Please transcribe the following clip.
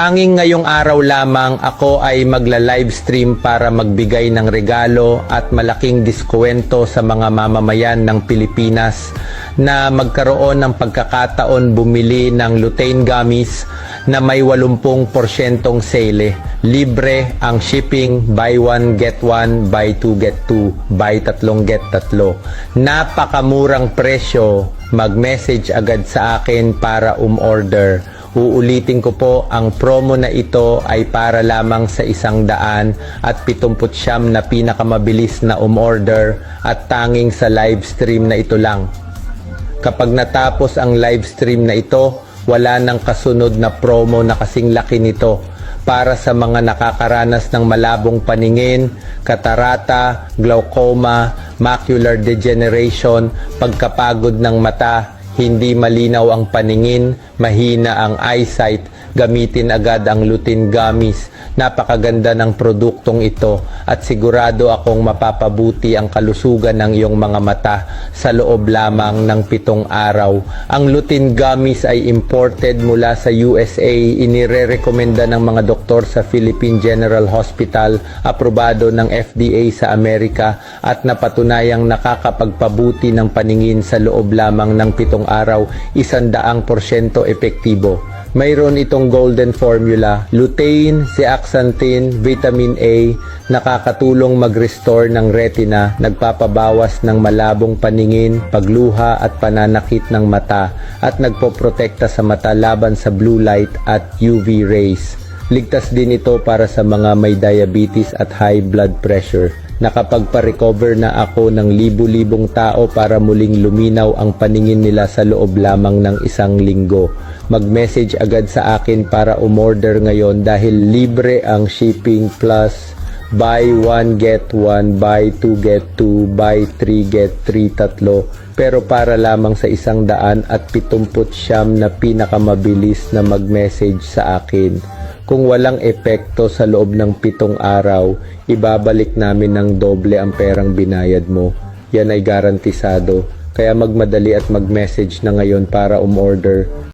Tanging ngayong araw lamang ako ay magla-livestream para magbigay ng regalo at malaking diskwento sa mga mamamayan ng Pilipinas na magkaroon ng pagkakataon bumili ng lutein gummies na may 80% sale. Libre ang shipping, buy 1 get 1, buy 2 get 2, buy 3 get 3. Napakamurang presyo, mag-message agad sa akin para umorder. Uulitin ko po, ang promo na ito ay para lamang sa 100 at 79 na pinakamabilis na umorder at tanging sa live stream na ito lang. Kapag natapos ang live stream na ito, wala nang kasunod na promo na kasing laki nito para sa mga nakakaranas ng malabong paningin, katarata, glaucoma, macular degeneration, pagkapagod ng mata, hindi malinaw ang paningin, mahina ang eyesight, gamitin agad ang lutein gummies. Napakaganda ng produktong ito at sigurado akong mapapabuti ang kalusugan ng iyong mga mata sa loob lamang ng 7 araw. Ang lutein gummies ay imported mula sa USA, inirerekomenda ng mga doktor sa Philippine General Hospital, aprobado ng FDA sa Amerika at napatunayang nakakapagpabuti ng paningin sa loob lamang ng 7 araw, 100% epektibo. Mayroon itong golden formula, lutein, zeaxanthin, vitamin A, nakakatulong mag-restore ng retina, nagpapabawas ng malabong paningin, pagluha at pananakit ng mata, at nagpoprotekta sa mata laban sa blue light at UV rays. Ligtas din ito para sa mga may diabetes at high blood pressure. Nakapagpa-recover na ako ng libu-libong tao para muling luminaw ang paningin nila sa loob lamang ng 1 linggo. Mag-message agad sa akin para umorder ngayon dahil libre ang shipping plus buy 1 get 1, buy 2 get 2, buy 3 get 3 tatlo. Pero para lamang sa 179 na pinakamabilis na mag-message sa akin. Kung walang epekto sa loob ng 7 araw, ibabalik namin ng doble ang perang binayad mo. Yan ay garantisado. Kaya magmadali at mag-message na ngayon para umorder.